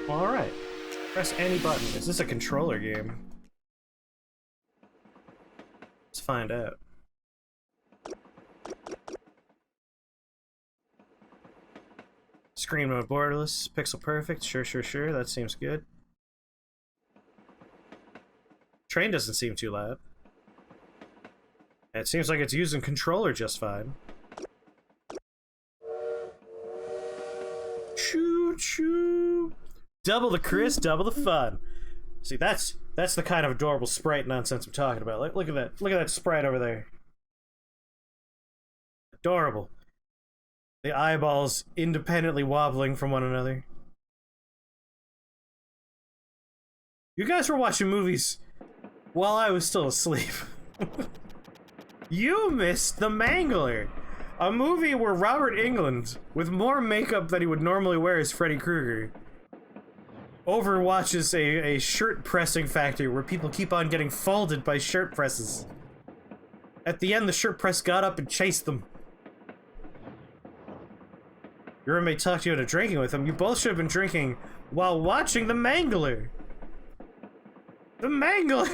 Well, alright. Press any button. Is this a controller game? Let's find out. Screen mode borderless, pixel perfect, sure, that seems good. Train doesn't seem too loud. It seems like it's using controller just fine. Choo-choo! Double the Chris, double the fun. See, that's the kind of adorable sprite nonsense I'm talking about. Look at that. Look at that sprite over there. Adorable. The eyeballs independently wobbling from one another. You guys were watching movies while I was still asleep. You missed The Mangler, a movie where Robert Englund, with more makeup than he would normally wear as Freddy Krueger, overwatches a shirt pressing factory where people keep on getting folded by shirt presses. At the end, the shirt press got up and chased them. Your roommate talked you into drinking with him. You both should have been drinking while watching The Mangler. The Mangler!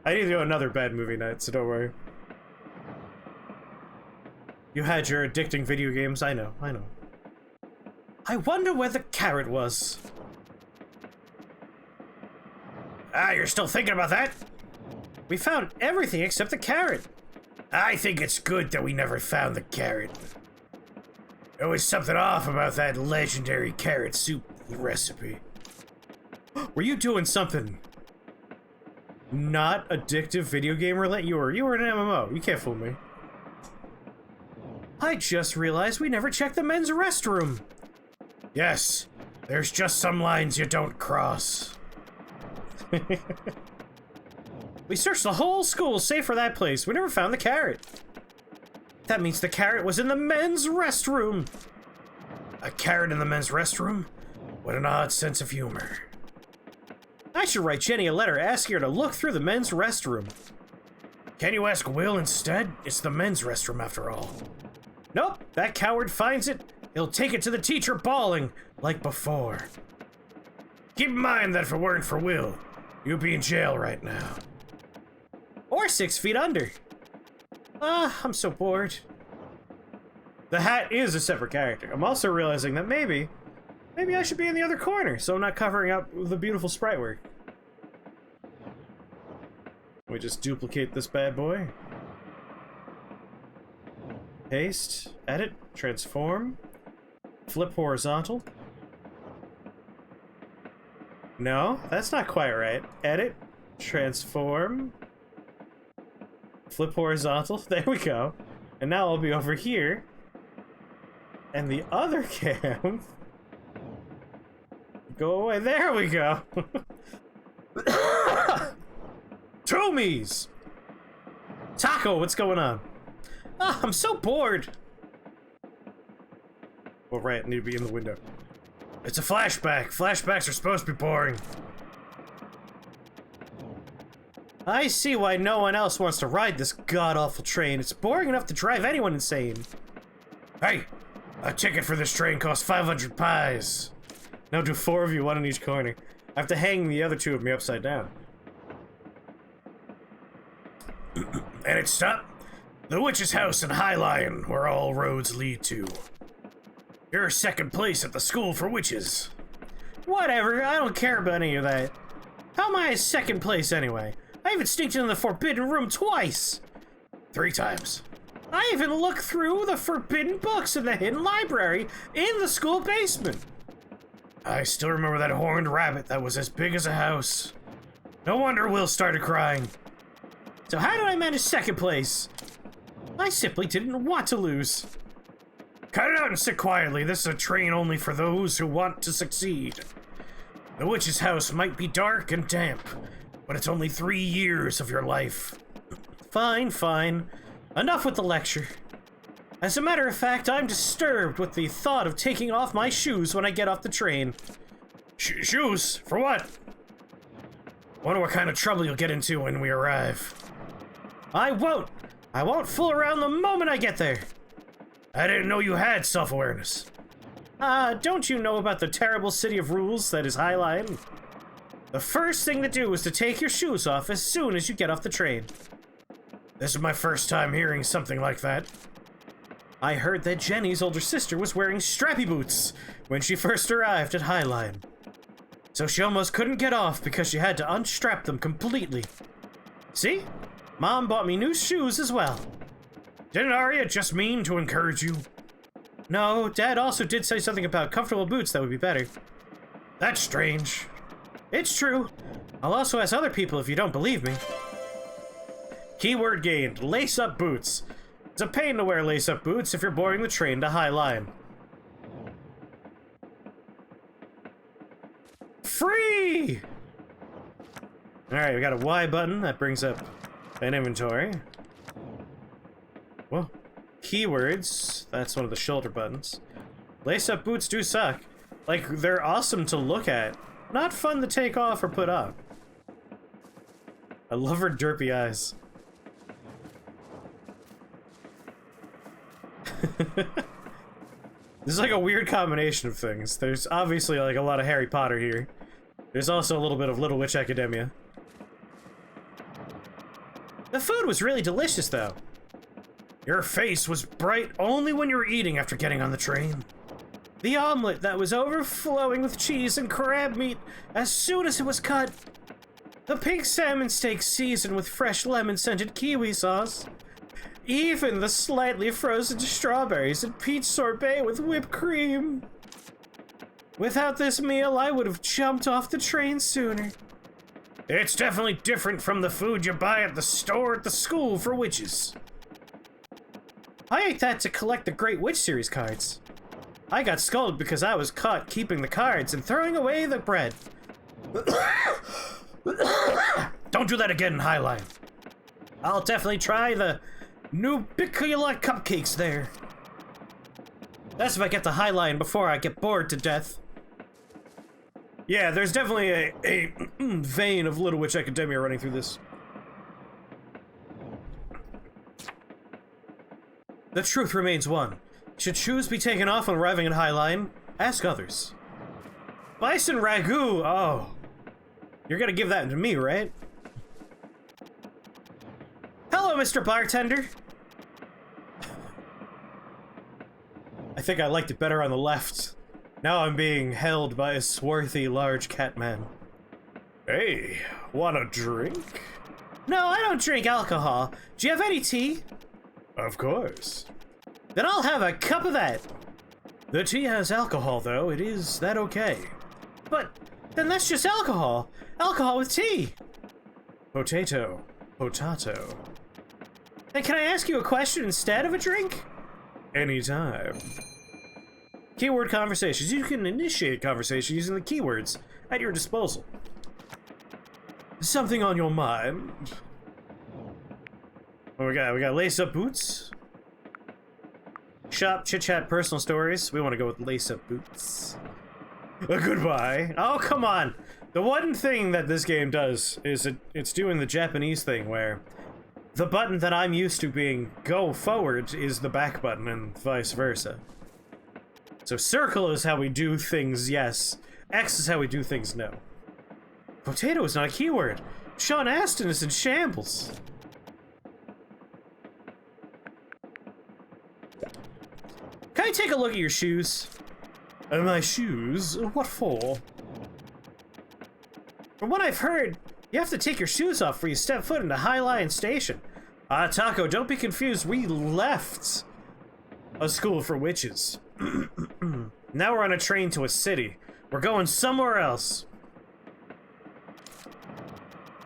I need to do another bad movie night, so don't worry. You had your addicting video games, I know. I wonder where the carrot was. Ah, you're still thinking about that? We found everything except the carrot. I think it's good that we never found the carrot. There was something off about that legendary carrot soup recipe. Were you doing something not addictive video game related? You were an MMO. You can't fool me. I just realized we never checked the men's restroom. Yes, there's just some lines you don't cross. We searched the whole school save for that place. We never found the carrot. That means the carrot was in the men's restroom. A carrot in the men's restroom? What an odd sense of humor. I should write Jenny a letter asking her to look through the men's restroom. Can you ask Will instead? It's the men's restroom after all. Nope, that coward finds it. He'll take it to the teacher bawling, like before. Keep in mind that if it weren't for Will, you'd be in jail right now. Or 6 feet under. I'm so bored. The hat is a separate character. I'm also realizing that maybe I should be in the other corner, so I'm not covering up the beautiful sprite work. We just duplicate this bad boy. Paste, edit, transform, flip horizontal. No, that's not quite right. Edit, transform, flip horizontal. There we go. And now I'll be over here. And the other cam. Go away. There we go. Tomies! Taco, what's going on? Ah, I'm so bored. Well, right, I need to be in the window. It's a flashback. Flashbacks are supposed to be boring. I see why no one else wants to ride this god-awful train. It's boring enough to drive anyone insane. Hey, a ticket for this train costs 500 pies. Now do 4 of you, 1 in each corner. I have to hang the other 2 of me upside down. And it's stopped. The witch's house in High Lion, where all roads lead to. You're second place at the school for witches. Whatever, I don't care about any of that. How am I second place anyway? I even sneaked into the forbidden room twice. 3 times. I even looked through the forbidden books in the hidden library in the school basement. I still remember that horned rabbit that was as big as a house. No wonder Will started crying. So how did I manage second place? I simply didn't want to lose. Cut it out and sit quietly. This is a train only for those who want to succeed. The witch's house might be dark and damp, but it's only 3 years of your life. Fine, fine. Enough with the lecture. As a matter of fact, I'm disturbed with the thought of taking off my shoes when I get off the train. Shoes? For what? Wonder what kind of trouble you'll get into when we arrive. I won't fool around the moment I get there. I didn't know you had self-awareness. Don't you know about the terrible city of rules that is Highline? The first thing to do is to take your shoes off as soon as you get off the train. This is my first time hearing something like that. I heard that Jenny's older sister was wearing strappy boots when she first arrived at Highline. So she almost couldn't get off because she had to unstrap them completely. See? Mom bought me new shoes as well. Didn't Arya just mean to encourage you? No, Dad also did say something about comfortable boots that would be better. That's strange. It's true. I'll also ask other people if you don't believe me. Keyword gained, lace-up boots. It's a pain to wear lace-up boots if you're boarding the train to Highline. Free! Alright, we got a Y button that brings up an inventory. Whoa. Keywords, that's one of the shoulder buttons. Lace-up boots do suck. Like, they're awesome to look at. Not fun to take off or put on. I love her derpy eyes. This is like a weird combination of things. There's obviously like a lot of Harry Potter here. There's also a little bit of Little Witch Academia. The food was really delicious, though. Your face was bright only when you were eating after getting on the train. The omelet that was overflowing with cheese and crab meat as soon as it was cut. The pink salmon steak seasoned with fresh lemon-scented kiwi sauce. Even the slightly frozen strawberries and peach sorbet with whipped cream. Without this meal, I would have jumped off the train sooner. It's definitely different from the food you buy at the store at the school for witches. I ate that to collect the Great Witch Series cards. I got scolded because I was caught keeping the cards and throwing away the bread. Don't do that again in Highline. I'll definitely try the Nubicula cupcakes there. That's if I get to Highline before I get bored to death. Yeah, there's definitely a vein of Little Witch Academia running through this. The truth remains one. Should shoes be taken off when arriving in Highline? Ask others. Bison ragu! Oh. You're gonna give that to me, right? Hello, Mr. Bartender! I think I liked it better on the left. Now I'm being held by a swarthy, large cat man. Hey, want a drink? No, I don't drink alcohol. Do you have any tea? Of course. Then I'll have a cup of that. The tea has alcohol, though. Is that okay? But then that's just alcohol. Alcohol with tea. Potato. Potato. Then can I ask you a question instead of a drink? Anytime. Keyword conversations. You can initiate conversation using the keywords at your disposal. Something on your mind? What we got? We got lace-up boots. Shop, chit-chat, personal stories. We want to go with lace-up boots. Goodbye. Oh, come on. The one thing that this game does is it's doing the Japanese thing where the button that I'm used to being go forward is the back button and vice versa. So circle is how we do things, yes. X is how we do things, no. Potato is not a keyword. Sean Astin is in shambles. Can I take a look at your shoes? My shoes? What for? From what I've heard, you have to take your shoes off before you step foot into Highline Station. Taco, don't be confused. We left a school for witches. Now we're on a train to a city. We're going somewhere else.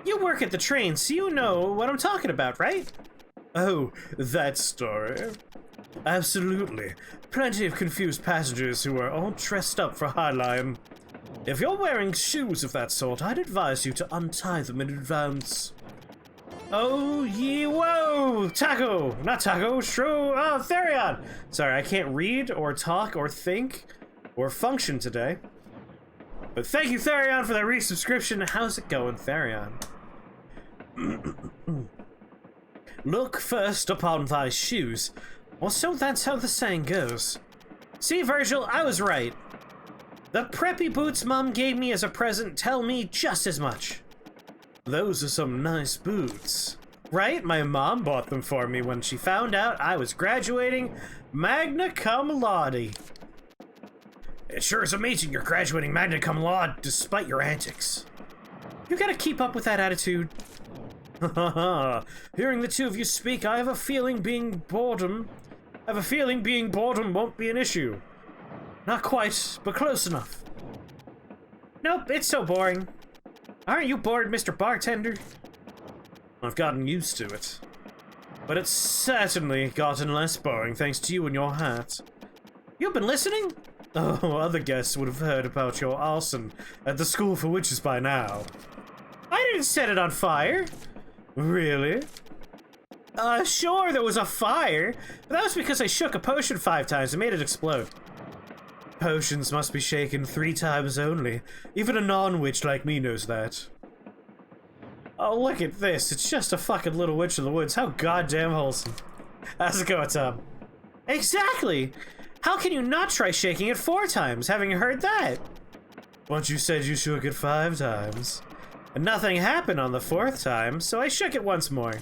You work at the train, so you know what I'm talking about, right? Oh, that story? Absolutely. Plenty of confused passengers who are all dressed up for Highline. If you're wearing shoes of that sort, I'd advise you to untie them in advance. Oh, ye whoa! Taco! Not Taco, Shrew! Oh, Therion! Sorry, I can't read, or talk, or think, or function today. But thank you, Therion, for that resubscription. How's it going, Therion? Look first upon thy shoes, or so that's how the saying goes. See, Virgil, I was right. The preppy boots Mom gave me as a present tell me just as much. Those are some nice boots. Right? My mom bought them for me when she found out I was graduating magna cum laude. It sure is amazing you're graduating magna cum laude despite your antics. You gotta keep up with that attitude. Hearing the two of you speak, I have a feeling being boredom won't be an issue. Not quite, but close enough. Nope, it's so boring. Aren't you bored, Mr. Bartender? I've gotten used to it. But it's certainly gotten less boring thanks to you and your hat. You've been listening? Oh, other guests would have heard about your arson at the School for Witches by now. I didn't set it on fire. Really? Sure, there was a fire, but that was because I shook a potion 5 times and made it explode. Potions must be shaken 3 times only. Even a non-witch like me knows that. Oh, look at this. It's just a fucking little witch in the woods. How goddamn wholesome. How's it going, Tom? Exactly! How can you not try shaking it 4 times, having heard that? But you said you shook it 5 times. And nothing happened on the 4th time, so I shook it once more.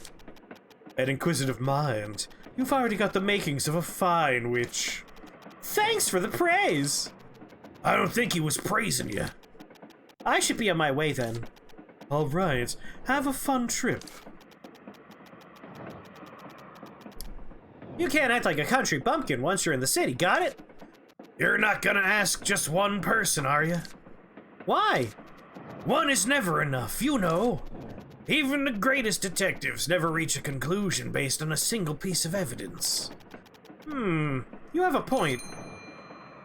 An inquisitive mind. You've already got the makings of a fine witch. Thanks for the praise! I don't think he was praising you. I should be on my way then. Alright, have a fun trip. You can't act like a country bumpkin once you're in the city, got it? You're not gonna ask just one person, are you? Why? One is never enough, you know. Even the greatest detectives never reach a conclusion based on a single piece of evidence. You have a point.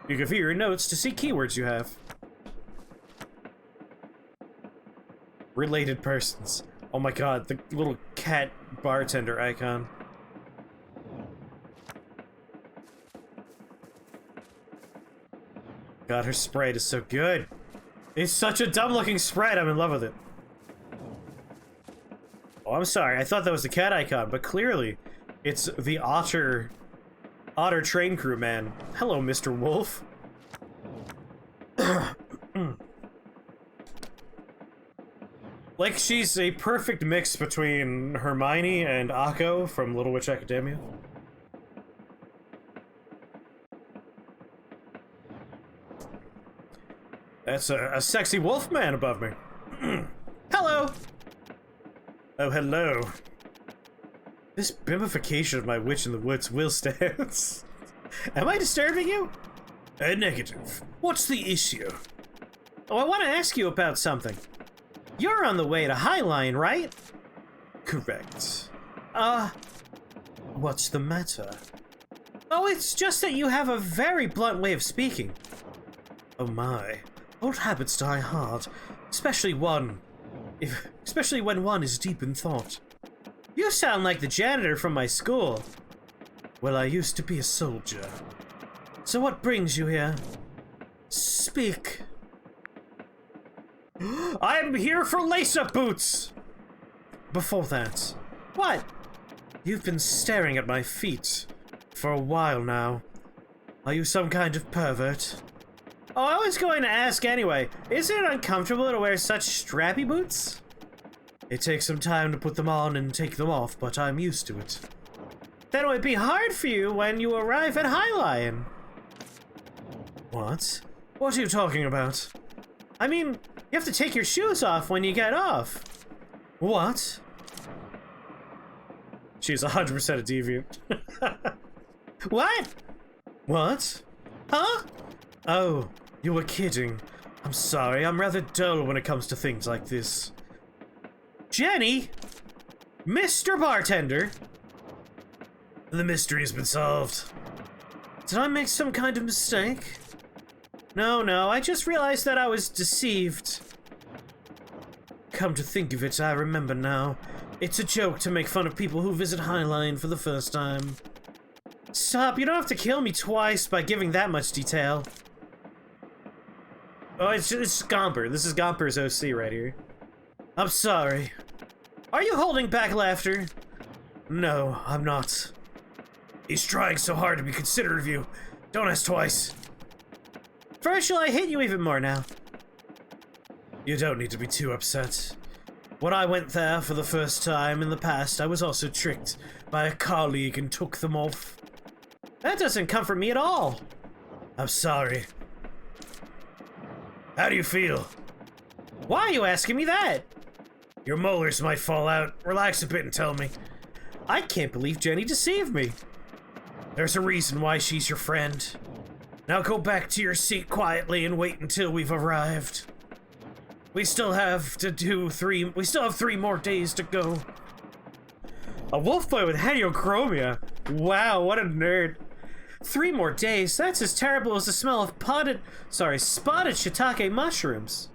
You can view your notes to see keywords you have. Related persons. Oh my god, the little cat bartender icon. God, her sprite is so good. It's such a dumb-looking sprite. I'm in love with it. Oh, I'm sorry. I thought that was the cat icon, but clearly it's the otter train crew man. Hello, Mr. Wolf. Like, she's a perfect mix between Hermione and Akko from Little Witch Academia. That's a sexy wolf man above me. Hello! Oh, hello. This bimbification of my witch in the woods will stand. Am I disturbing you? Negative. What's the issue? Oh, I want to ask you about something. You're on the way to Highline, right? Correct. What's the matter? Oh, it's just that you have a very blunt way of speaking. Oh my. Old habits die hard, especially when one is deep in thought. You sound like the janitor from my school. Well, I used to be a soldier. So what brings you here? Speak. I'm here for lace-up boots! Before that, what? You've been staring at my feet for a while now. Are you some kind of pervert? Oh, I was going to ask anyway. Isn't it uncomfortable to wear such strappy boots? It takes some time to put them on and take them off, but I'm used to it. Then it would be hard for you when you arrive at Highline. What? What are you talking about? I mean, you have to take your shoes off when you get off. What? She's 100% a deviant. What? What? Huh? Oh, you were kidding. I'm sorry, I'm rather dull when it comes to things like this. Jenny? Mr. Bartender? The mystery has been solved. Did I make some kind of mistake? No, I just realized that I was deceived. Come to think of it, I remember now. It's a joke to make fun of people who visit Highline for the first time. Stop, you don't have to kill me twice by giving that much detail. Oh, it's Gomper. This is Gomper's OC right here. I'm sorry. Are you holding back laughter? No, I'm not. He's trying so hard to be considerate of you. Don't ask twice. First, shall I hit you even more now? You don't need to be too upset. When I went there for the first time in the past, I was also tricked by a colleague and took them off. That doesn't comfort me at all. I'm sorry. How do you feel? Why are you asking me that? Your molars might fall out. Relax a bit and tell me. I can't believe Jenny deceived me. There's a reason why she's your friend. Now go back to your seat quietly and wait until we've arrived. We still have 3 more days to go. A wolf boy with heliochromia. Wow, what a nerd. 3 more days? That's as terrible as the smell of spotted shiitake mushrooms.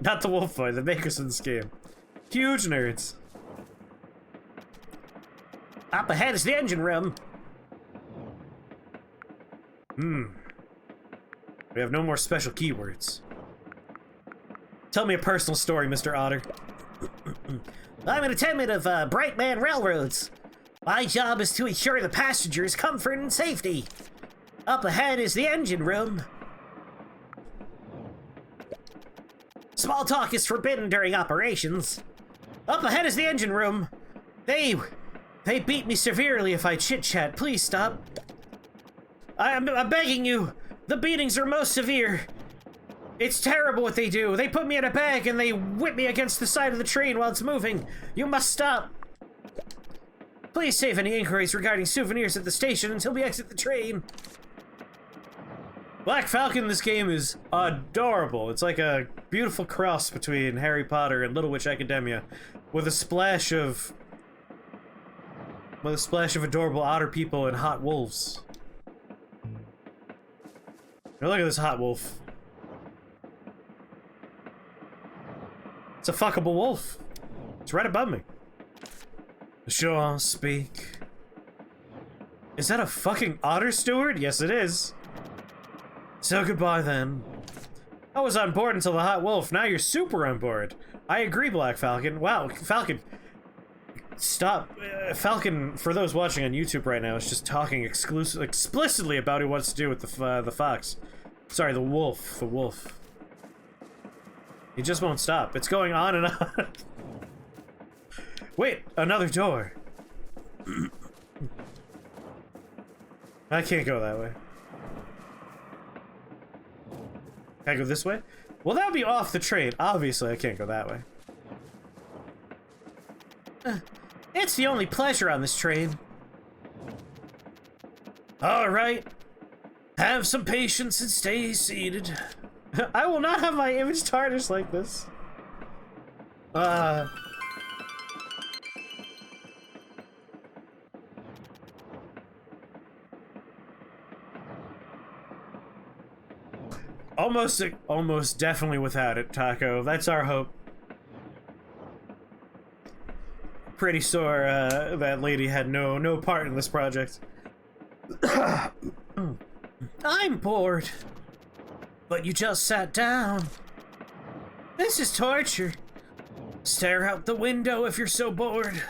Not the wolf boy, the makers of this game. Huge nerds. Up ahead is the engine room. We have no more special keywords. Tell me a personal story, Mr. Otter. I'm an attendant of Brightman Railroads. My job is to ensure the passengers' comfort and safety. Up ahead is the engine room. Small talk is forbidden during operations. Up ahead is the engine room. They beat me severely if I chit-chat. Please stop. I'm begging you. The beatings are most severe. It's terrible what they do. They put me in a bag and they whip me against the side of the train while it's moving. You must stop. Please save any inquiries regarding souvenirs at the station until we exit the train. Black Falcon in this game is adorable. It's like a beautiful cross between Harry Potter and Little Witch Academia, with a splash of adorable otter people and hot wolves. Now look at this hot wolf. It's a fuckable wolf. It's right above me. Sure, speak. Is that a fucking otter steward? Yes, it is. So goodbye then. I was on board until the hot wolf. Now you're super on board. I agree, Black Falcon. Wow, Falcon. Stop. Falcon, for those watching on YouTube right now, is just talking explicitly about what he wants to do with the fox. Sorry, the wolf. The wolf. He just won't stop. It's going on and on. Wait, another door. I can't go that way. Can I go this way? Well, that would be off the train. Obviously, I can't go that way. It's the only pleasure on this train. Alright. Have some patience and stay seated. I will not have my image tarnished like this. Almost definitely without it, Taco. That's our hope. Pretty sure that lady had no part in this project. I'm bored. But you just sat down. This is torture. Stare out the window if you're so bored.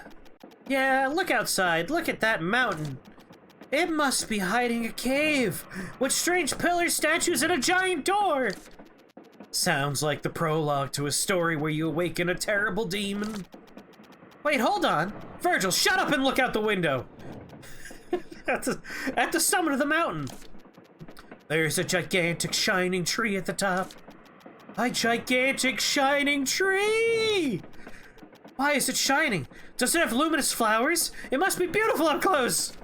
Yeah, look outside. Look at that mountain. It must be hiding a cave with strange pillars, statues, and a giant door. Sounds like the prologue to a story where you awaken a terrible demon. Wait, hold on. Virgil, shut up and look out the window. At the summit of the mountain. There's a gigantic shining tree at the top. A gigantic shining tree! Why is it shining? Does it have luminous flowers? It must be beautiful up close!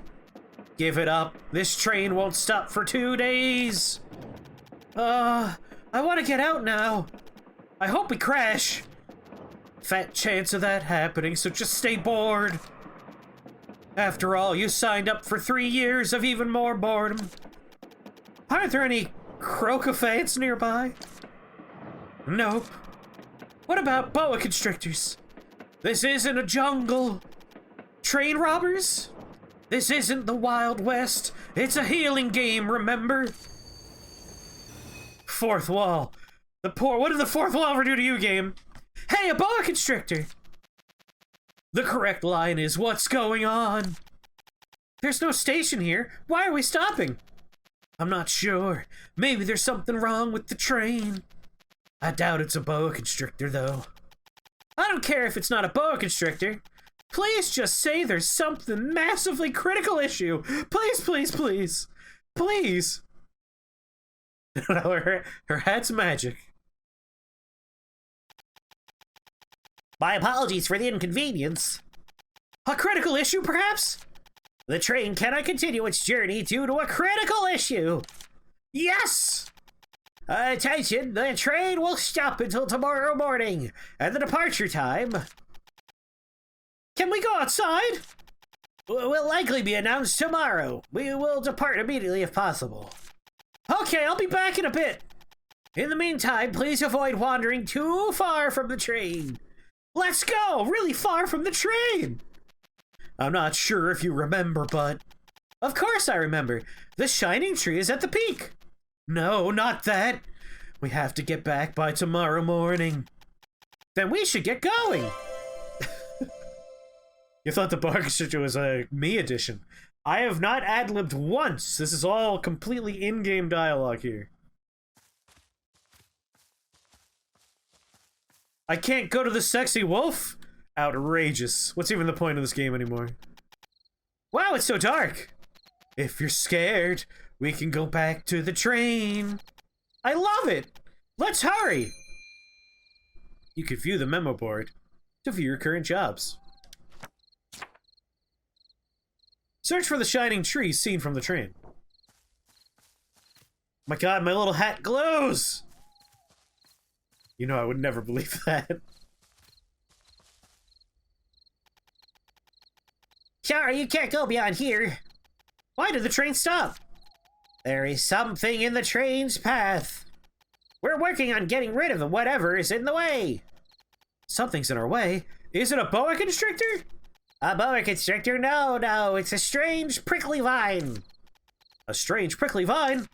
Give it up. This train won't stop for 2 days. I want to get out now. I hope we crash. Fat chance of that happening, so just stay bored. After all, you signed up for 3 years of even more boredom. Aren't there any crocofants nearby? Nope. What about boa constrictors? This isn't a jungle. Train robbers? This isn't the Wild West. It's a healing game, remember? Fourth wall. What did the fourth wall ever do to you, game? Hey, a boa constrictor! The correct line is, what's going on? There's no station here. Why are we stopping? I'm not sure. Maybe there's something wrong with the train. I doubt it's a boa constrictor, though. I don't care if it's not a boa constrictor. Please just say there's something massively critical issue. Please, please, please. Please. her hat's magic. My apologies for the inconvenience. A critical issue, perhaps? The train cannot continue its journey due to a critical issue. Yes! Attention, the train will stop until tomorrow morning, and the departure time... Can we go outside? Will likely be announced tomorrow. We will depart immediately if possible. Okay, I'll be back in a bit. In the meantime, please avoid wandering too far from the train. Let's go! Really far from the train! I'm not sure if you remember, but... Of course I remember. The shining tree is at the peak. No, not that. We have to get back by tomorrow morning. Then we should get going. You thought the boa constrictor was a me edition. I have not ad-libbed once. This is all completely in-game dialogue here. I can't go to the sexy wolf? Outrageous. What's even the point of this game anymore? Wow, it's so dark. If you're scared, we can go back to the train. I love it. Let's hurry. You can view the memo board to view your current jobs. Search for the shining tree seen from the train. My god, my little hat glows! You know I would never believe that. Sorry, you can't go beyond here. Why did the train stop? There is something in the train's path. We're working on getting rid of whatever is in the way. Something's in our way? Is it a boa constrictor? A boa constrictor? No, it's a strange prickly vine. A strange prickly vine?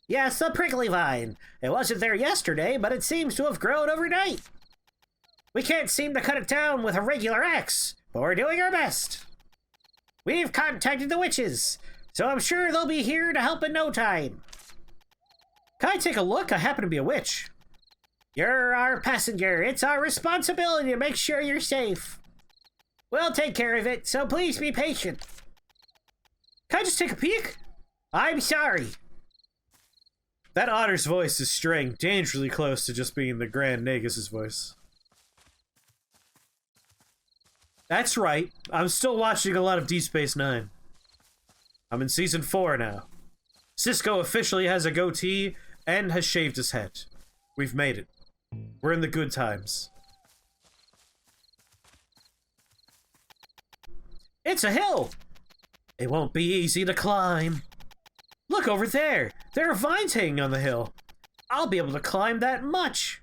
Yes, a prickly vine. It wasn't there yesterday, but it seems to have grown overnight. We can't seem to cut it down with a regular axe, but we're doing our best. We've contacted the witches, so I'm sure they'll be here to help in no time. Can I take a look? I happen to be a witch. You're our passenger. It's our responsibility to make sure you're safe. We'll take care of it, so please be patient. Can I just take a peek? I'm sorry. That otter's voice is straying dangerously close to just being the Grand Nagus' voice. That's right. I'm still watching a lot of Deep Space Nine. I'm in Season 4 now. Cisco officially has a goatee and has shaved his head. We've made it. We're in the good times. It's a hill! It won't be easy to climb. Look over there! There are vines hanging on the hill. I'll be able to climb that much.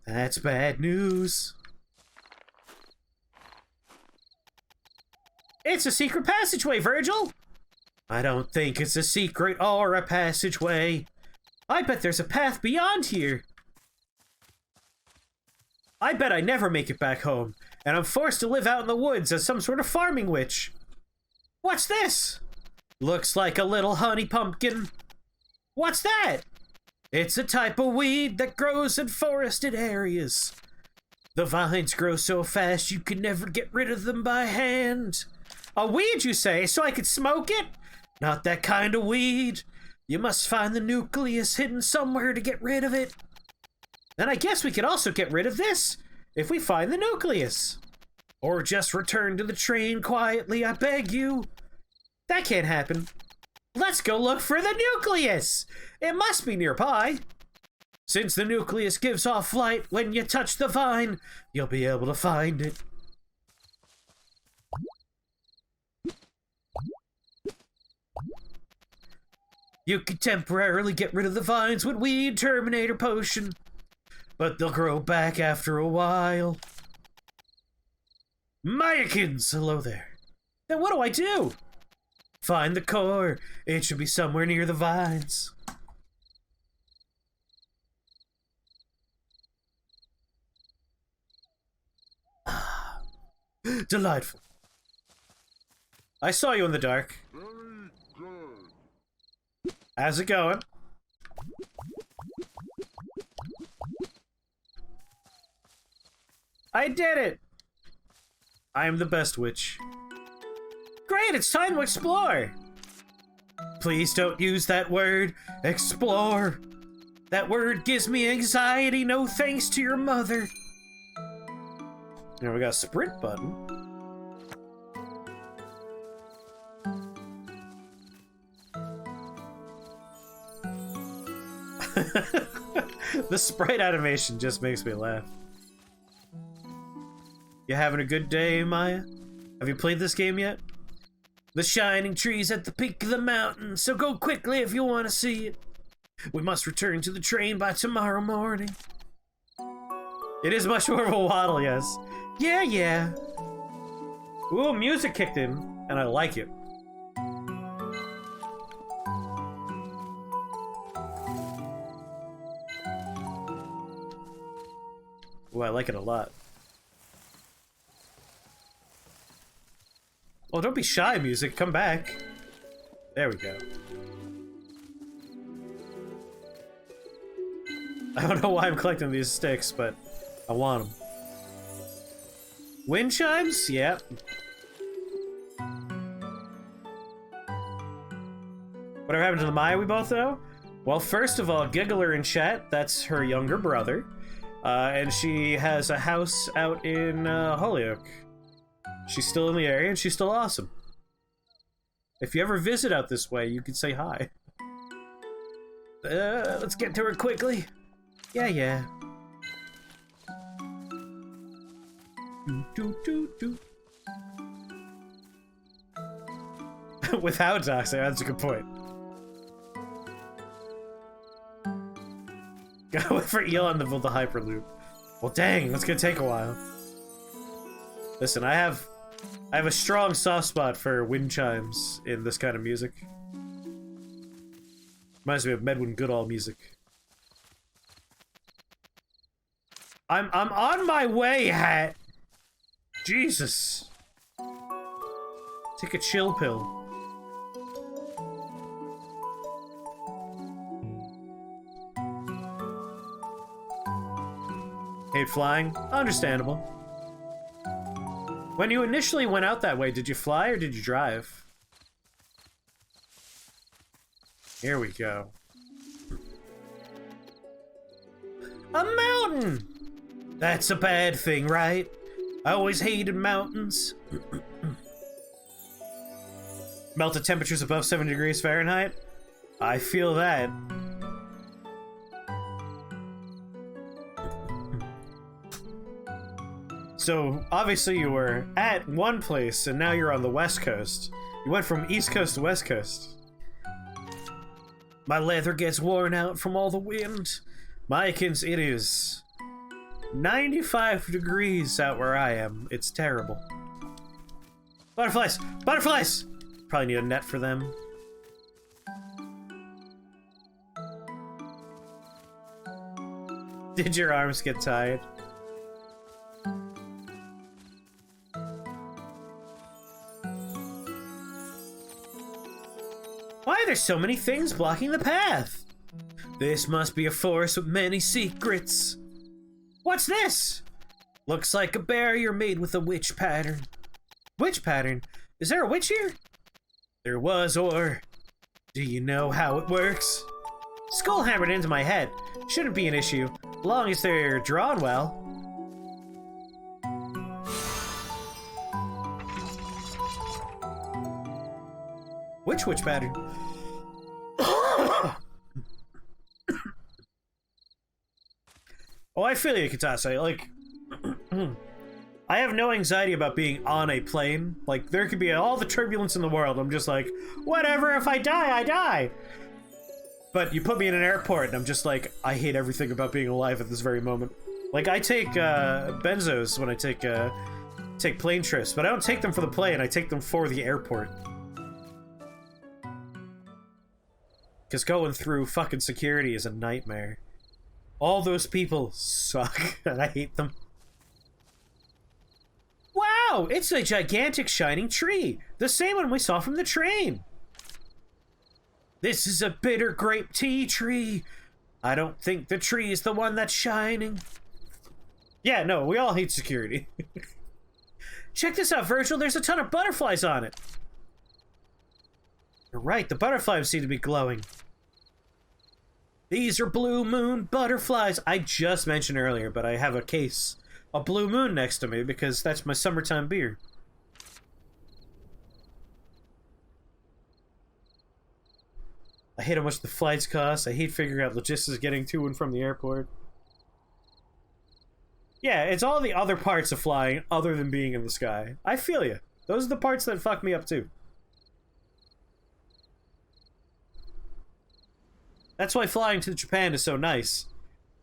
That's bad news. It's a secret passageway, Virgil! I don't think it's a secret or a passageway. I bet there's a path beyond here. I bet I never make it back home, and I'm forced to live out in the woods as some sort of farming witch. What's this? Looks like a little honey pumpkin. What's that? It's a type of weed that grows in forested areas. The vines grow so fast you can never get rid of them by hand. A weed, you say, so I could smoke it? Not that kind of weed. You must find the nucleus hidden somewhere to get rid of it. Then I guess we could also get rid of this, if we find the nucleus. Or just return to the train quietly, I beg you. That can't happen. Let's go look for the nucleus! It must be nearby. Since the nucleus gives off light when you touch the vine, you'll be able to find it. You can temporarily get rid of the vines with Weed Terminator Potion, but they'll grow back after a while. Mayakins! Hello there. Then what do I do? Find the core. It should be somewhere near the vines. Delightful. I saw you in the dark. How's it going? I did it! I am the best witch. Great, it's time to explore! Please don't use that word, explore. That word gives me anxiety, no thanks to your mother. Now we got a sprint button. The sprite animation just makes me laugh. You having a good day, Maya? Have you played this game yet? The shining trees at the peak of the mountain, so go quickly if you want to see it. We must return to the train by tomorrow morning. It is much more of a waddle, yes. Yeah, yeah. Ooh, music kicked in, and I like it. Ooh, I like it a lot. Oh, don't be shy, music. Come back. There we go. I don't know why I'm collecting these sticks, but I want them. Wind chimes? Yep. Whatever happened to the Maya we both know? Well, first of all, Giggler in chat, that's her younger brother. And she has a house out in Holyoke. She's still in the area, and she's still awesome. If you ever visit out this way, you can say hi. Let's get to her quickly. Yeah, yeah. Without doxing, that's a good point. Gotta wait for Elon to build the Hyperloop. Well, dang, that's gonna take a while. Listen, I have a strong soft spot for wind chimes in this kind of music. Reminds me of Medwin Goodall music. I'm on my way, Hat. Jesus. Take a chill pill. Hate flying? Understandable. When you initially went out that way, did you fly or did you drive? Here we go. A mountain! That's a bad thing, right? I always hated mountains. Melted temperatures above 70 degrees Fahrenheit? I feel that. So, obviously you were at one place, and now you're on the West Coast. You went from East Coast to West Coast. My leather gets worn out from all the wind. Mykins, it is 95 degrees out where I am. It's terrible. Butterflies! Butterflies! Probably need a net for them. Did your arms get tired? Why are there so many things blocking the path? This must be a forest with many secrets. What's this? Looks like a barrier made with a witch pattern. Witch pattern? Is there a witch here? There was, or do you know how it works? Skull hammered into my head. Shouldn't be an issue, as long as they're drawn well. Which witch pattern? Oh, I feel you, Katase. Like, I have no anxiety about being on a plane. Like, there could be all the turbulence in the world. I'm just like, whatever, if I die, I die. But you put me in an airport, and I'm just like, I hate everything about being alive at this very moment. Like, I take benzos when I take plane trips, but I don't take them for the plane, I take them for the airport. Because going through fucking security is a nightmare. All those people suck, and I hate them. Wow, No, it's a gigantic shining tree. The same one we saw from the train. This is a bitter grape tea tree. I don't think the tree is the one that's shining. Yeah, no, we all hate security. Check this out, Virgil. There's a ton of butterflies on it. You're right, the butterflies seem to be glowing. These are blue moon butterflies. I just mentioned earlier, but I have a case of Blue Moon next to me because that's my summertime beer. I hate how much the flights cost. I hate figuring out logistics getting to and from the airport. Yeah, it's all the other parts of flying other than being in the sky. I feel you. Those are the parts that fuck me up too. That's why flying to Japan is so nice.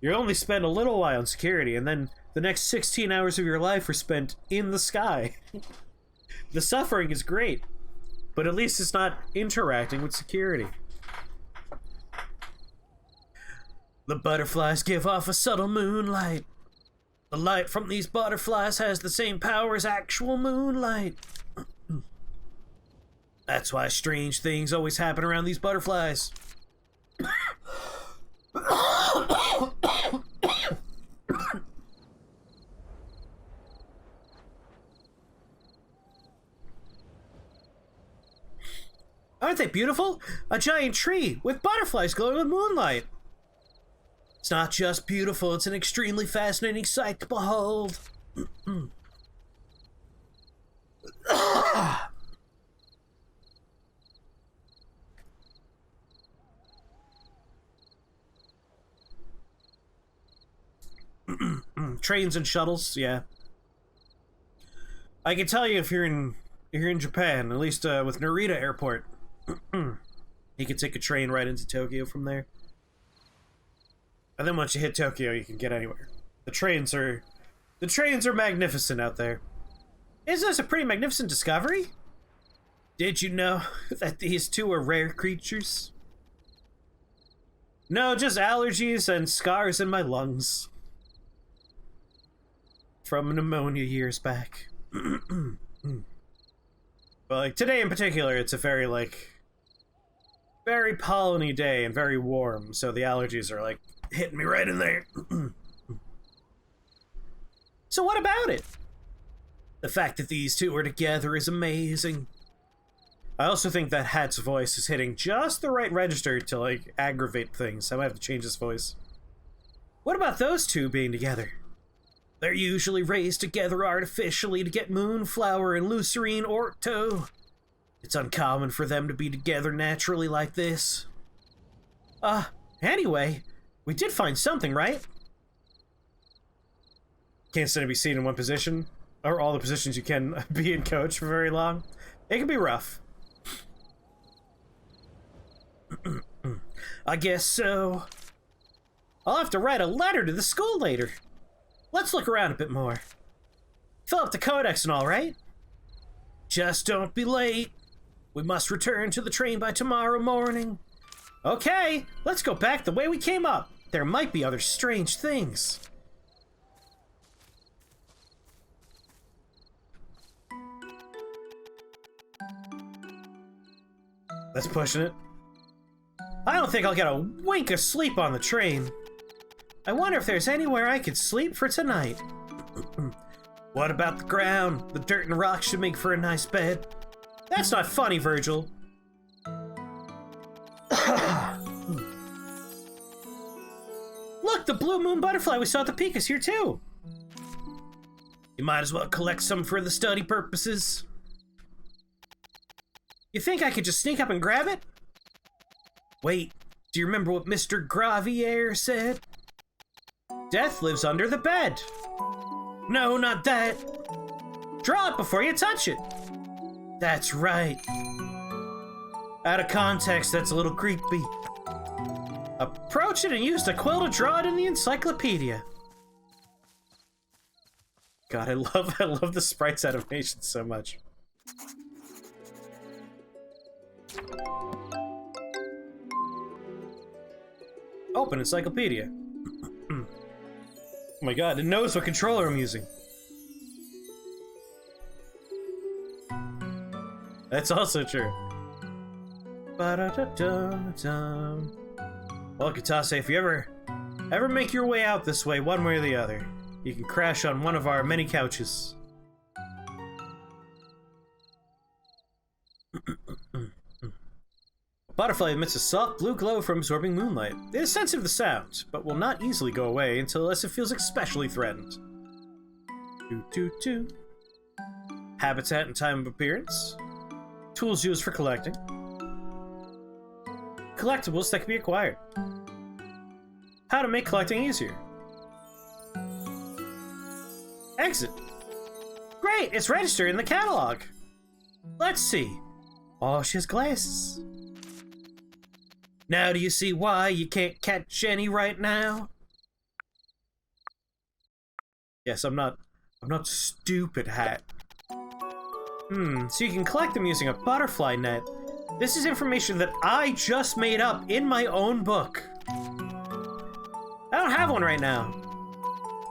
You only spend a little while in security, and then the next 16 hours of your life are spent in the sky. The suffering is great, but at least it's not interacting with security. The butterflies give off a subtle moonlight. The light from these butterflies has the same power as actual moonlight. That's why strange things always happen around these butterflies. Aren't they beautiful? A giant tree with butterflies glowing in the moonlight. It's not just beautiful, it's an extremely fascinating sight to behold. Trains and shuttles, yeah. I can tell you if you're in Japan, at least with Narita Airport, you can take a train right into Tokyo from there. And then once you hit Tokyo, you can get anywhere. The trains are magnificent out there. Isn't this a pretty magnificent discovery? Did you know that these two are rare creatures? No, just allergies and scars in my lungs. From pneumonia years back. But like today in particular, it's a very very pollen-y day and very warm, so the allergies are like hitting me right in there. So what about it? The fact that these two are together is amazing. I also think that Hat's voice is hitting just the right register to like aggravate things. I might have to change his voice. What about those two being together? They're usually raised together artificially to get Moonflower and Lucerine Orto. It's uncommon for them to be together naturally like this. Anyway, we did find something, right? Can't stand to be seen in one position, or all the positions you can be in coach for very long. It can be rough. I guess so. I'll have to write a letter to the school later. Let's look around a bit more. Fill up the codex and all, right? Just don't be late. We must return to the train by tomorrow morning. Okay, let's go back the way we came up. There might be other strange things. That's pushing it. I don't think I'll get a wink of sleep on the train. I wonder if there's anywhere I could sleep for tonight. What about the ground? The dirt and rocks should make for a nice bed. That's not funny, Virgil. Look, the blue moon butterfly we saw at the peak is here too. You might as well collect some for the study purposes. You think I could just sneak up and grab it? Wait, do you remember what Mr. Gravier said? Death lives under the bed. No, not that. Draw it before you touch it. That's right. Out of context, that's a little creepy. Approach it and use the quill to draw it in the encyclopedia. God, I love the sprites animation so much. Open encyclopedia. Oh my god, it knows what controller I'm using. That's also true. Ba-da-da-da-da. Well, Katase, if you ever make your way out this way, one way or the other, you can crash on one of our many couches. A butterfly emits a soft blue glow from absorbing moonlight. It is sensitive to sound, but will not easily go away unless it feels especially threatened. Doo-doo-doo. Habitat and time of appearance. Tools used for collecting. Collectibles that can be acquired. How to make collecting easier. Exit. Great, it's registered in the catalog. Let's see. Oh, she has glasses. Now do you see why you can't catch any right now? Yes, I'm not stupid, Hat. So you can collect them using a butterfly net. This is information that I just made up in my own book. I don't have one right now.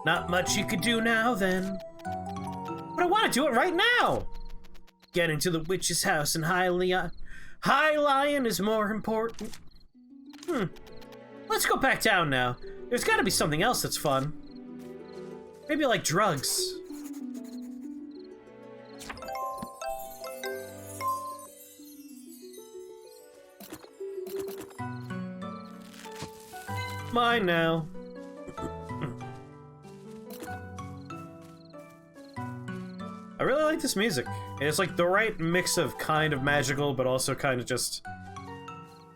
Not much you could do now, then. But I want to do it right now! Getting to the witch's house in High Lion is more important. Let's go back down now. There's gotta be something else that's fun. Maybe like drugs. Mine now. I really like this music. It's like the right mix of kind of magical, but also kind of just...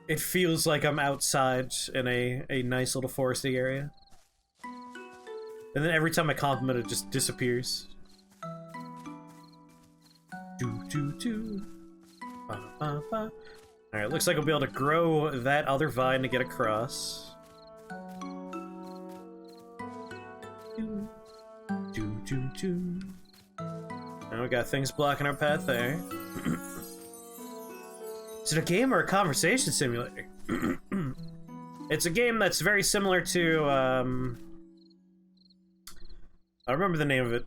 It feels like I'm outside in a nice little foresty area. And then every time I compliment it, just disappears. Alright, looks like I'll be able to grow that other vine to get across. Now we got things blocking our path there. Is it a game or a conversation simulator? It's a game that's very similar to, I remember the name of it.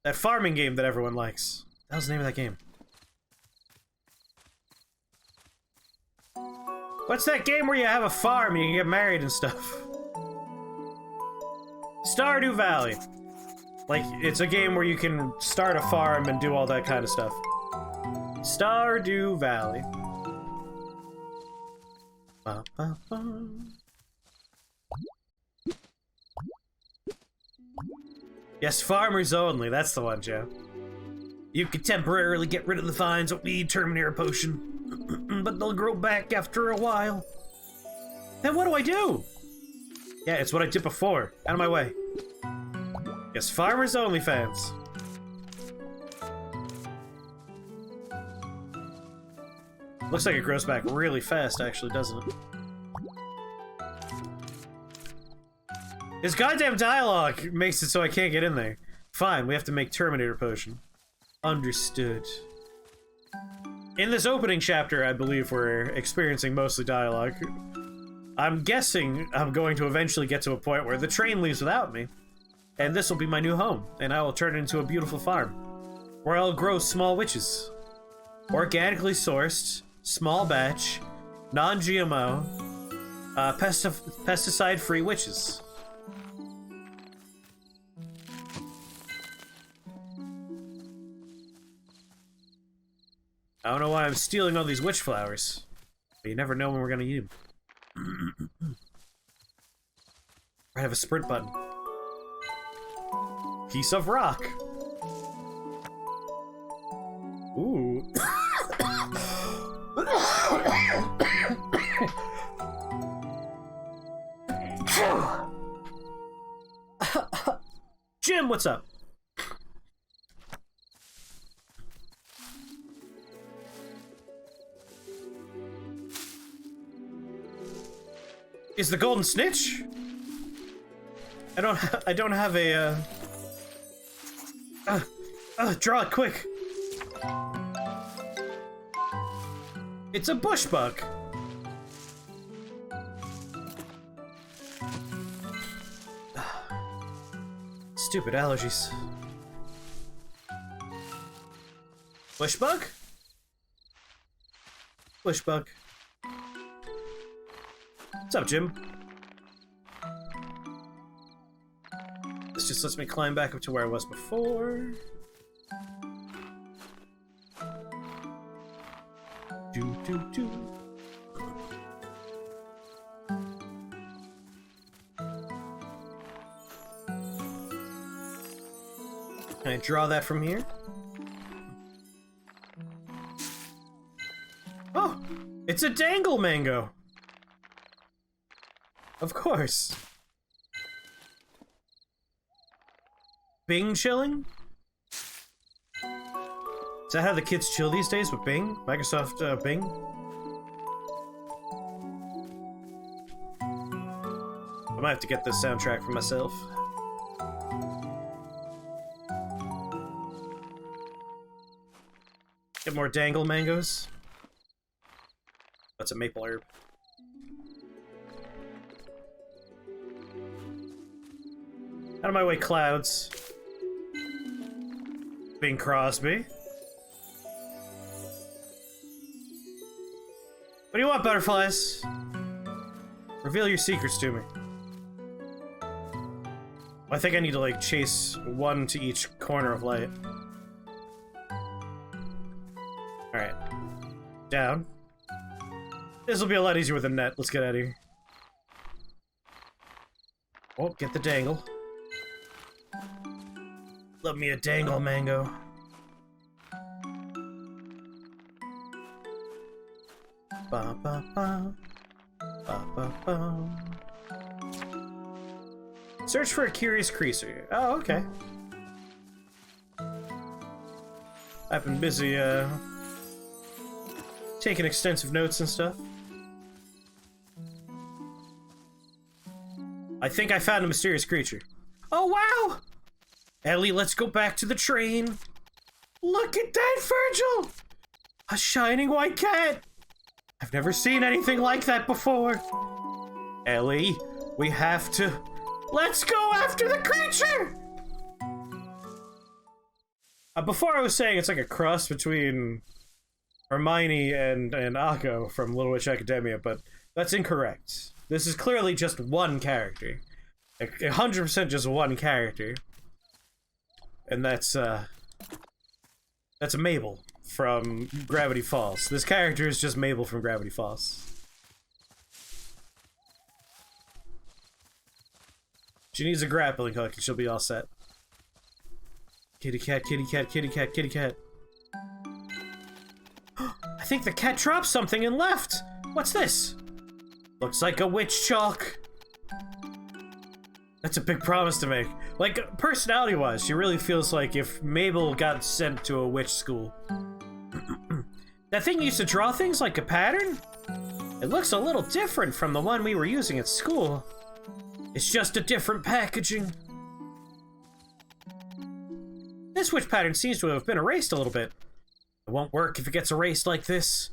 That farming game that everyone likes. That was the name of that game. What's that game where you have a farm and you can get married and stuff? Stardew Valley. Like, it's a game where you can start a farm and do all that kind of stuff. Stardew Valley. Ba, ba, ba. Yes, farmers only. That's the one, Joe. You can temporarily get rid of the vines that need Terminator potion, but they'll grow back after a while. Then what do I do? Yeah, it's what I did before. Out of my way. Yes, farmers only, fans. Looks like it grows back really fast, actually, doesn't it? This goddamn dialogue makes it so I can't get in there. Fine, we have to make Terminator potion. Understood. In this opening chapter, I believe we're experiencing mostly dialogue. I'm guessing I'm going to eventually get to a point where the train leaves without me. And this will be my new home, and I will turn it into a beautiful farm. Where I'll grow small witches. Organically sourced, small batch, non-GMO, pesticide-free witches. I don't know why I'm stealing all these witch flowers, but you never know when we're gonna need them. I have a sprint button. Piece of rock. Ooh. Jim, what's up? Is the golden snitch? I don't have a draw it quick. It's a bush bug. Stupid allergies. Bush bug? Bushbug. What's up, Jim? This just lets me climb back up to where I was before. Do. Can I draw that from here? Oh! It's a dangle mango! Of course. Bing chilling? Is that how the kids chill these days, with Bing? Microsoft Bing? I might have to get this soundtrack for myself. Get more dangle mangoes. That's a maple herb. Out of my way, clouds. Bing Crosby. What do you want, butterflies? Reveal your secrets to me. I think I need to, like, chase one to each corner of light. Alright. Down. This will be a lot easier with a net. Let's get out of here. Oh, get the dangle. Love me a dangle mango. Ba ba ba. Ba ba ba. Search for a curious creature. Oh, okay. I've been busy, taking extensive notes and stuff. I think I found a mysterious creature. Oh, wow! Ellie, let's go back to the train. Look at that, Virgil! A shining white cat! I've never seen anything like that before. Ellie, we have to... Let's go after the creature! Before I was saying it's like a cross between Hermione and Akko from Little Witch Academia, but that's incorrect. This is clearly just one character. 100% just one character. And that's Mabel from Gravity Falls. This character is just Mabel from Gravity Falls. She needs a grappling hook and she'll be all set. Kitty cat, kitty cat, kitty cat, kitty cat. I think the cat dropped something and left! What's this? Looks like a witch chalk. That's a big promise to make. Like, personality-wise, she really feels like if Mabel got sent to a witch school. That thing used to draw things like a pattern? It looks a little different from the one we were using at school. It's just a different packaging. This witch pattern seems to have been erased a little bit. It won't work if it gets erased like this.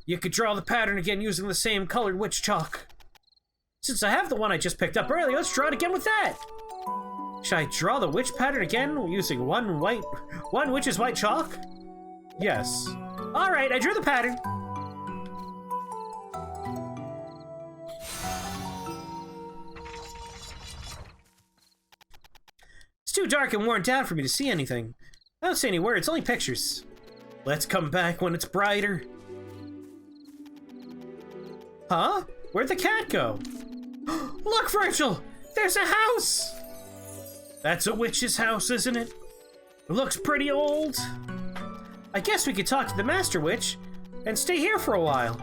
You could draw the pattern again using the same colored witch chalk. Since I have the one I just picked up earlier, let's draw it again with that! Should I draw the witch pattern again using one witch's white chalk? Yes. Alright, I drew the pattern! It's too dark and worn down for me to see anything. I don't see any words, only pictures. Let's come back when it's brighter. Huh? Where'd the cat go? Look, Virgil! There's a house! That's a witch's house, isn't it? It looks pretty old. I guess we could talk to the Master Witch and stay here for a while.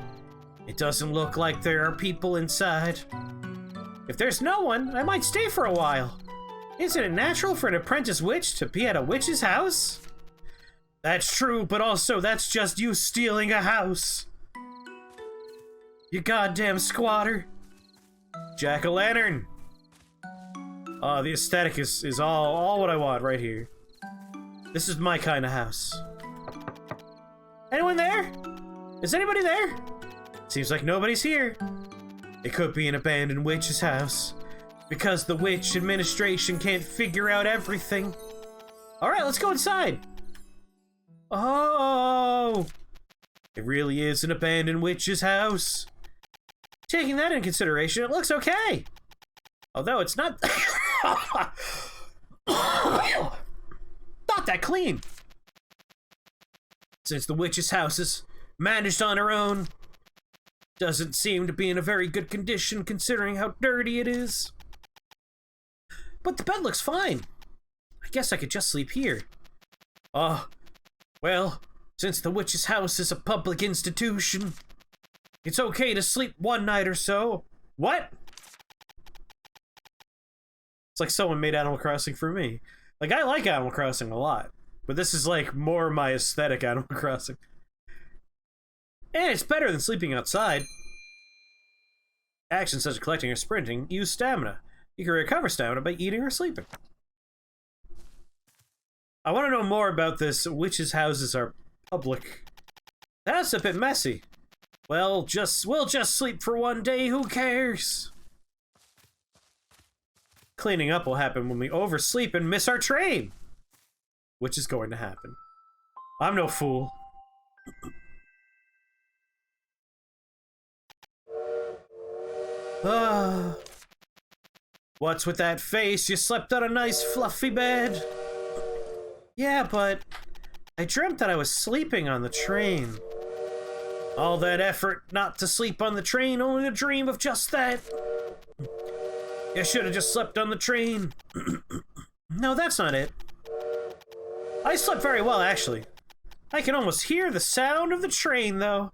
It doesn't look like there are people inside. If there's no one, I might stay for a while. Isn't it natural for an apprentice witch to be at a witch's house? That's true, but also that's just you stealing a house. You goddamn squatter. Jack-o'-lantern. Oh, the aesthetic is all what I want right here. This is my kind of house. Anyone there? Is anybody there? Seems like nobody's here. It could be an abandoned witch's house. Because the witch administration can't figure out everything. Alright, let's go inside. Oh! It really is an abandoned witch's house. Taking that into consideration, it looks okay. Although it's not... not that clean. Since the witch's house is managed on her own, doesn't seem to be in a very good condition considering how dirty it is. But the bed looks fine. I guess I could just sleep here. Well, since the witch's house is a public institution, it's okay to sleep one night or so. What? It's like someone made Animal Crossing for me. Like, I like Animal Crossing a lot, but this is like more my aesthetic Animal Crossing. And it's better than sleeping outside. Actions such as collecting or sprinting use stamina. You can recover stamina by eating or sleeping. I want to know more about this. Witches' houses are public. That's a bit messy. Well, we'll just sleep for one day, who cares? Cleaning up will happen when we oversleep and miss our train. Which is going to happen. I'm no fool. What's with that face? You slept on a nice fluffy bed. Yeah, but I dreamt that I was sleeping on the train. All that effort not to sleep on the train, only to dream of just that. You should have just slept on the train. No, that's not it. I slept very well, actually. I can almost hear the sound of the train, though.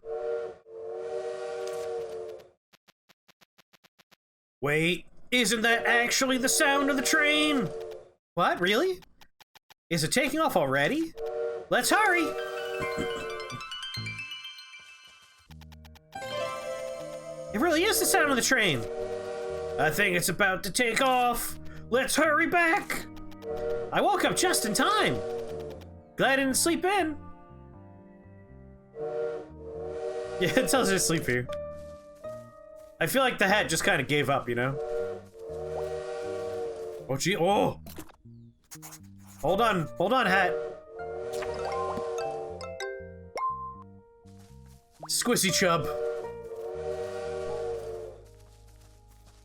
Wait, isn't that actually the sound of the train? What, really? Is it taking off already? Let's hurry! It really is the sound of the train. I think it's about to take off. Let's hurry back! I woke up just in time. Glad I didn't sleep in. Yeah, it tells you to sleep here. I feel like the hat just kind of gave up, you know? Oh, gee, oh! Hold on, hat. Squishy chub.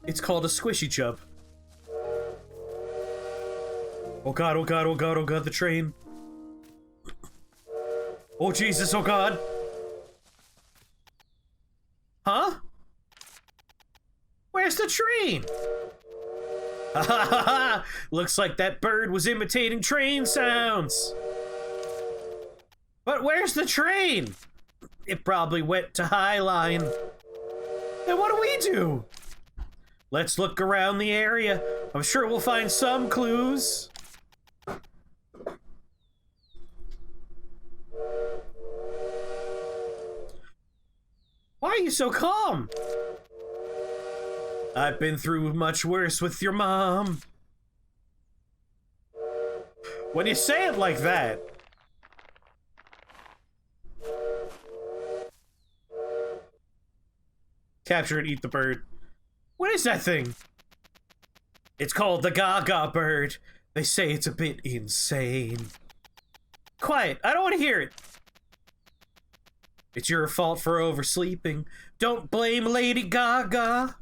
It's called a squishy chub. Oh god, oh god, oh god, oh god, the train. Oh Jesus, oh god. Huh? Where's the train? Ha ha ha ha! Looks like that bird was imitating train sounds. But where's the train? It probably went to Highline. Then what do we do? Let's look around the area. I'm sure we'll find some clues. Why are you so calm? I've been through much worse with your mom. When you say it like that. Capture and eat the bird. What is that thing? It's called the Gaga bird. They say it's a bit insane. Quiet, I don't want to hear it. It's your fault for oversleeping. Don't blame Lady Gaga.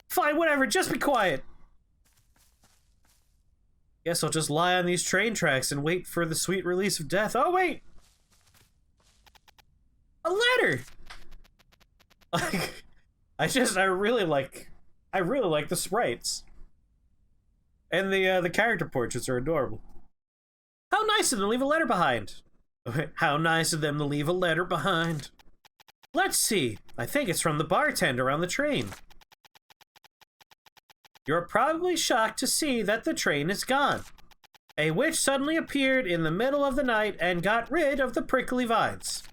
Fine, whatever, just be quiet. Guess I'll just lie on these train tracks and wait for the sweet release of death. Oh, wait! A letter! I really like the sprites. And the character portraits are adorable. How nice of them to leave a letter behind. How nice of them to leave a letter behind. Let's see. I think it's from the bartender on the train. You're probably shocked to see that the train is gone. A witch suddenly appeared in the middle of the night and got rid of the prickly vines.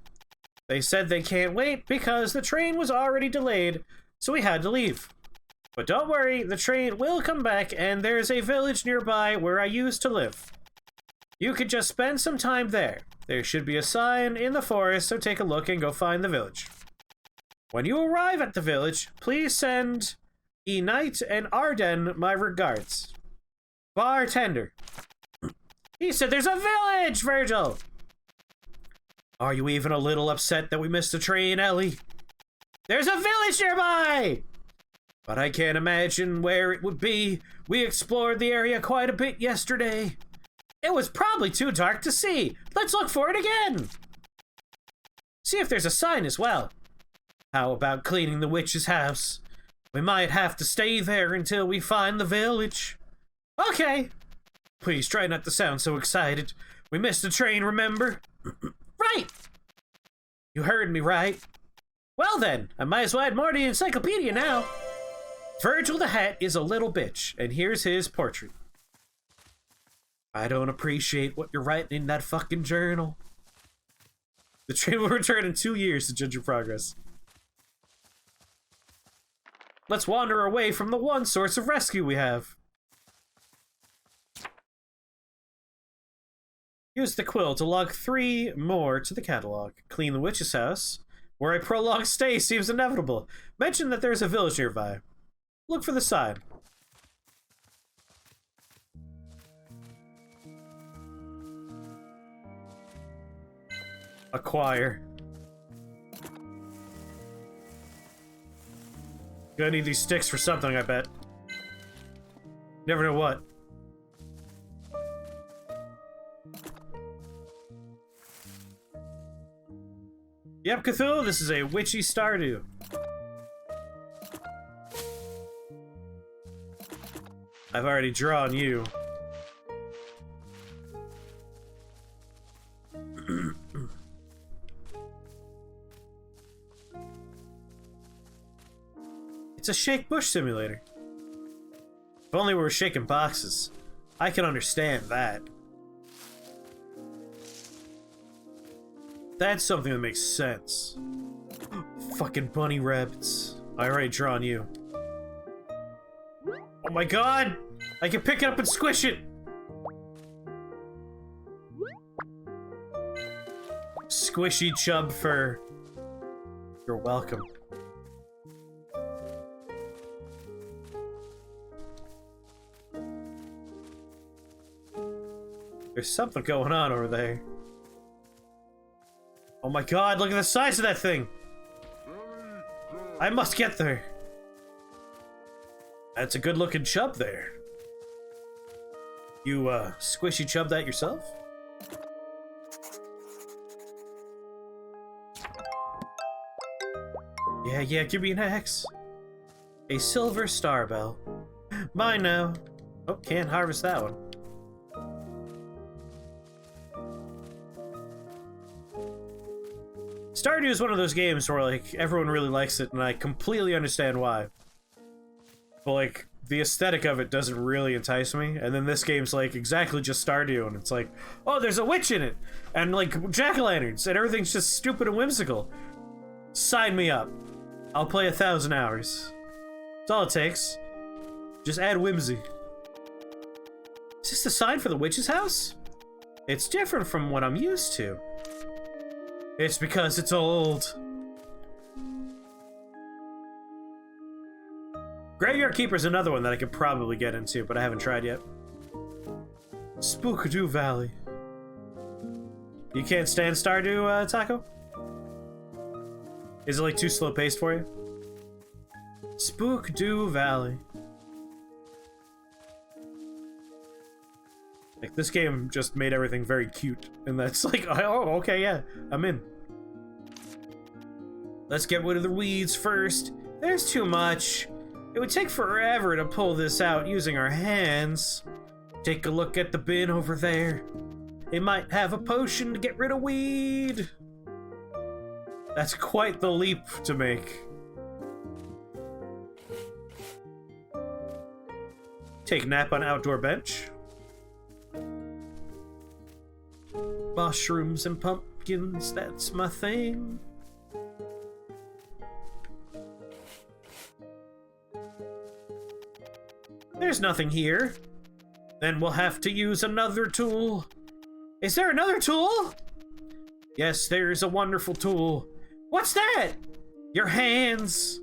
They said they can't wait because the train was already delayed, so we had to leave. But don't worry, the train will come back and there's a village nearby where I used to live. You could just spend some time there. There should be a sign in the forest, so take a look and go find the village. When you arrive at the village, please send Knight and Arden my regards. Bartender. He said there's a village, Virgil! Are you even a little upset that we missed the train, Ellie? There's a village nearby! But I can't imagine where it would be. We explored the area quite a bit yesterday. It was probably too dark to see. Let's look for it again. See if there's a sign as well. How about cleaning the witch's house? We might have to stay there until we find the village. Okay. Please try not to sound so excited. We missed the train, remember? Right. You heard me right. Well then, I might as well add more to the encyclopedia now. Virgil the Hat is a little bitch, and here's his portrait. I don't appreciate what you're writing in that fucking journal. The train will return in 2 years to judge your progress. Let's wander away from the one source of rescue we have. Use the quill to log 3 more to the catalog. Clean the witch's house, where a prolonged stay seems inevitable. Mention that there's a village nearby. Look for the sign. Acquire. Gonna need these sticks for something, I bet. Never know what. Yep, Cthulhu, this is a witchy Stardew. I've already drawn you. It's a shake bush simulator. If only we were shaking boxes. I can understand that. That's something that makes sense. Fucking bunny rabbits. I already drawn you. Oh my god! I can pick it up and squish it! Squishy chub fur. You're welcome. There's something going on over there. Oh my god, look at the size of that thing! I must get there. That's a good looking chub there. You, squishy chub that yourself? Yeah, give me an axe. A silver star bell. Mine now. Oh, can't harvest that one. Stardew is one of those games where, like, everyone really likes it, and I completely understand why. But, like, the aesthetic of it doesn't really entice me, and then this game's, like, exactly just Stardew, and it's like, oh, there's a witch in it! And, like, jack-o'-lanterns, and everything's just stupid and whimsical. Sign me up. I'll play 1,000 hours. That's all it takes. Just add whimsy. Is this the sign for the witch's house? It's different from what I'm used to. It's because it's old. Graveyard Keeper's another one that I could probably get into, but I haven't tried yet. Spookadoo Valley. You can't stand Stardew, Taco? Is it like too slow paced for you? Spookadoo Valley. Like, this game just made everything very cute, and that's like, oh, okay, yeah, I'm in. Let's get rid of the weeds first. There's too much. It would take forever to pull this out using our hands. Take a look at the bin over there. It might have a potion to get rid of weed. That's quite the leap to make. Take nap on outdoor bench. Mushrooms and pumpkins, that's my thing. There's nothing here. Then we'll have to use another tool. Is there another tool? Yes, there's a wonderful tool. What's that? Your hands.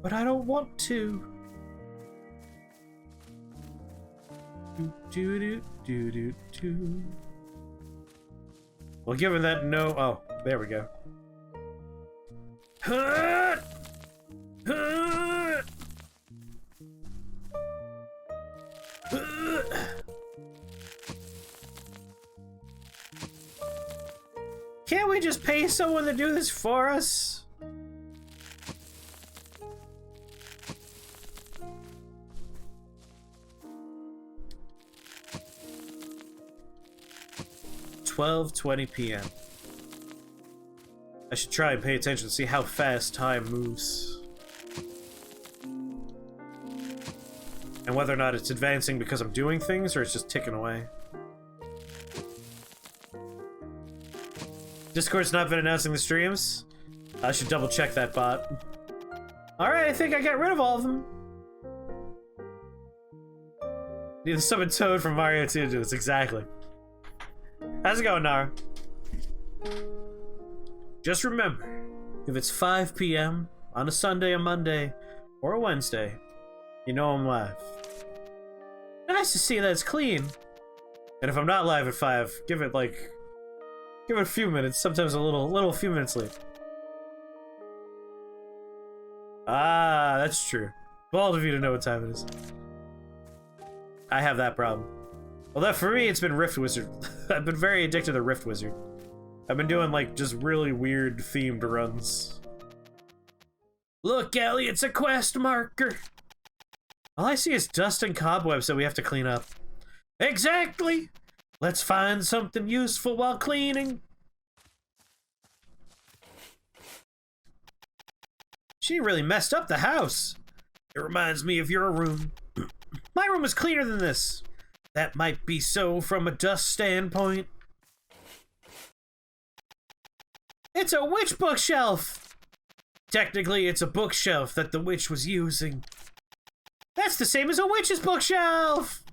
but I don't want to. Do. Well, given that no... Oh, there we go. Can't we just pay someone to do this for us? $12:20 p.m. I should try and pay attention to see how fast time moves. And whether or not it's advancing because I'm doing things or it's just ticking away. Discord's not been announcing the streams. I should double check that bot. Alright, I think I got rid of all of them. Need to summon Toad from Mario 2 to do this, exactly. How's it going, Nara? Just remember, if it's 5 p.m. on a Sunday, a Monday, or a Wednesday, you know I'm live. Nice to see that it's clean. And if I'm not live at 5, give it a few minutes, sometimes a few minutes late. Ah, that's true. Bold of you to know what time it is. I have that problem. Well, for me, it's been Rift Wizard. I've been very addicted to Rift Wizard. I've been doing, just really weird themed runs. Look, Ellie, it's a quest marker! All I see is dust and cobwebs that we have to clean up. Exactly! Let's find something useful while cleaning. She really messed up the house. It reminds me of your room. My room is cleaner than this. That might be so from a dust standpoint. It's a witch bookshelf! Technically, it's a bookshelf that the witch was using. That's the same as a witch's bookshelf!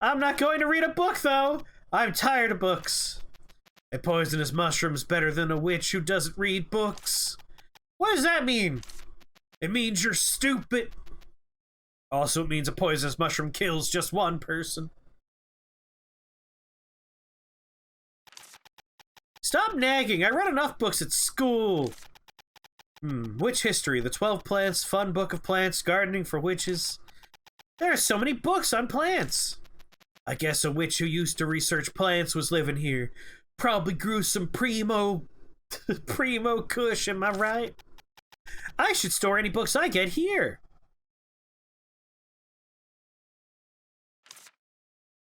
I'm not going to read a book, though. I'm tired of books. A poisonous mushroom's better than a witch who doesn't read books. What does that mean? It means you're stupid. Also, it means a poisonous mushroom kills just one person. Stop nagging. I read enough books at school. Witch history, the 12 plants, fun book of plants, gardening for witches. There are so many books on plants. I guess a witch who used to research plants was living here. Probably grew some primo kush, am I right? I should store any books I get here.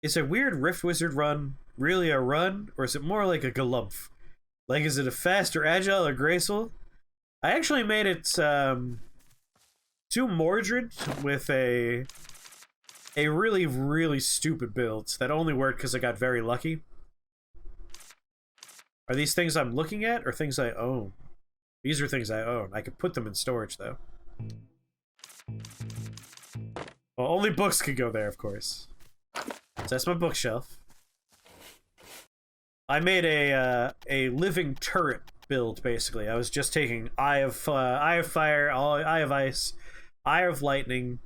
Is a weird Rift Wizard run really a run, or is it more like a galumph? Is it a fast or agile or graceful? I actually made it to Mordred with a really, really stupid build that only worked because I got very lucky. Are these things I'm looking at or things I own? These are things I own. I could put them in storage, though. Well, only books could go there, of course. So that's my bookshelf. I made a living turret build, basically. I was just taking Eye of Fire, Eye of Ice, Eye of Lightning,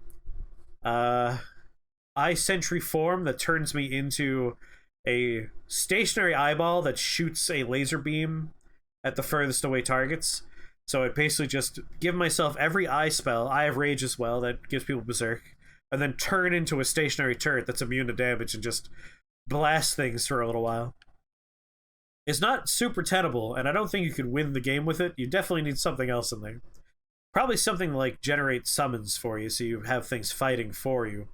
Eye Sentry form that turns me into a stationary eyeball that shoots a laser beam at the furthest away targets. So I basically just give myself every eye spell, Eye of Rage as well, that gives people berserk, and then turn into a stationary turret that's immune to damage and just blast things for a little while. It's not super tenable, and I don't think you could win the game with it. You definitely need something else in there. Probably something like generate summons for you, so you have things fighting for you.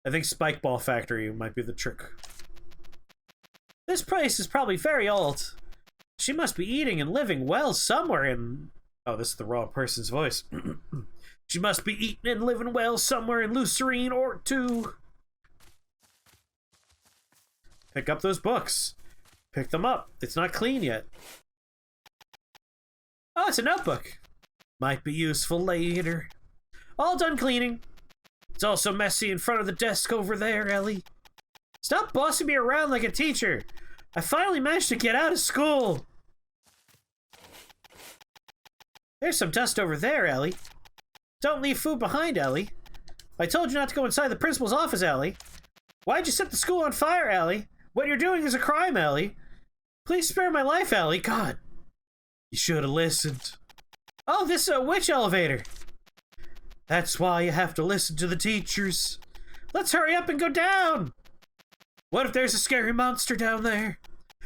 I think Spike Ball Factory might be the trick. This place is probably very old. She must be eating and living well somewhere in... Oh, this is the wrong person's voice. She must be eating and living well somewhere in Lucerine or 2. Pick up those books. Pick them up. It's not clean yet. Oh, it's a notebook. Might be useful later. All done cleaning. It's also messy in front of the desk over there, Ellie. Stop bossing me around like a teacher. I finally managed to get out of school. There's some dust over there, Ellie. Don't leave food behind, Ellie. I told you not to go inside the principal's office, Ellie. Why'd you set the school on fire, Ellie? What you're doing is a crime, Ellie. Please spare my life, Ellie. God. You should have listened. Oh, this is a witch elevator. That's why you have to listen to the teachers. Let's hurry up and go down. What if there's a scary monster down there?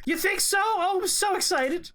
You think so? Oh, I'm so excited.